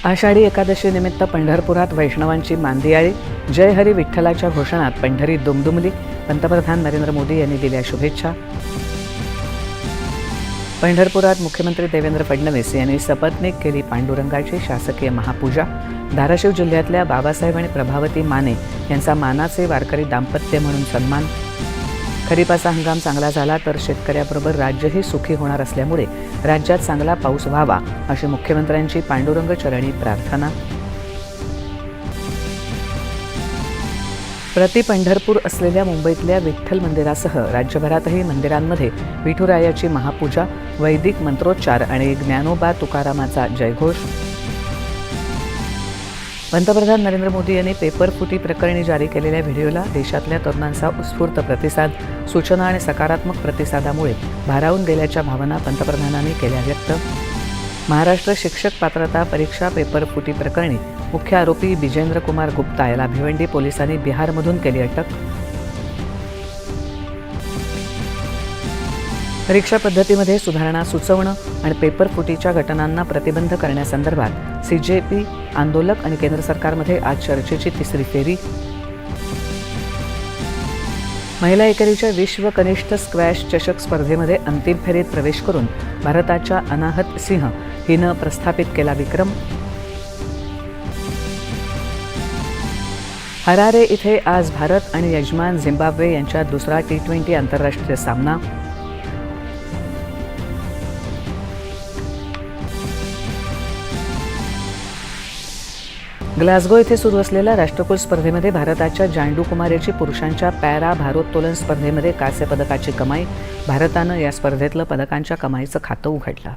आषाढी एकादशी निमित्त पंढरपुरात वैष्णवांची मांदियाळी. जय हरी विठ्ठलाच्या घोषणात पंढरी दुमदुमली. पंतप्रधान नरेंद्र मोदी यांनी दिल्या शुभेच्छा. पंढरपुरात मुख्यमंत्री देवेंद्र फडणवीस यांनी सपत्नीक केली पांडुरंगाची शासकीय महापूजा. धाराशिव जिल्ह्यातल्या बाबासाहेब आणि प्रभावती माने यांचा मानाचे वारकरी दाम्पत्य म्हणून सन्मान. खरीपाचा हंगाम चांगला झाला तर शेतकऱ्याबरोबर राज्यही सुखी होणार असल्यामुळे राज्यात चांगला पाऊस व्हावा अशी मुख्यमंत्र्यांची पांडुरंग चरणी प्रार्थना. प्रति पंढरपूर असलेल्या मुंबईतल्या विठ्ठल मंदिरासह राज्यभरातही मंदिरांमध्ये विठुरायाची महापूजा, वैदिक मंत्रोच्चार आणि ज्ञानोबा तुकारामाचा जयघोष. पंतप्रधान नरेंद्र मोदी यांनी पेपरफुटी प्रकरणी जारी केलेल्या व्हिडिओला देशातल्या तरुणांचा उत्स्फूर्त प्रतिसाद. सूचना आणि सकारात्मक प्रतिसादामुळे भारावून गेल्याच्या भावना पंतप्रधानांनी केल्या व्यक्त. महाराष्ट्र शिक्षक पात्रता परीक्षा पेपरफुटी प्रकरणी मुख्य आरोपी बिजेंद्र कुमार गुप्ता याला भिवंडी पोलिसांनी बिहारमधून केली अटक. परीक्षा पद्धतीमध्ये सुधारणा सुचवणं आणि पेपरफुटीच्या घटनांना प्रतिबंध करण्यासंदर्भात सीजेपी आंदोलक आणि केंद्र सरकारमध्ये आज चर्चेची तिसरी फेरी. महिला एकेरीच्या विश्व कनिष्ठ स्क्वॅश चषक स्पर्धेमध्ये अंतिम फेरीत प्रवेश करून भारताच्या अनाहत सिंह हिनं प्रस्थापित केला विक्रम. हरारे इथे आज भारत आणि यजमान झिम्बाब्वे यांच्यात दुसरा T20 आंतरराष्ट्रीय सामना. ग्लासगो येथे सुरू असलेल्या राष्ट्रकुल स्पर्धेमध्ये भारताच्या जांडू कुमार याची पुरुषांच्या पॅरा भारोत्तोलन स्पर्धेमध्ये कांस्य पदकाची कमाई. भारतानं या स्पर्धेतलं पदकांच्या कमाईचं खातं उघडलं.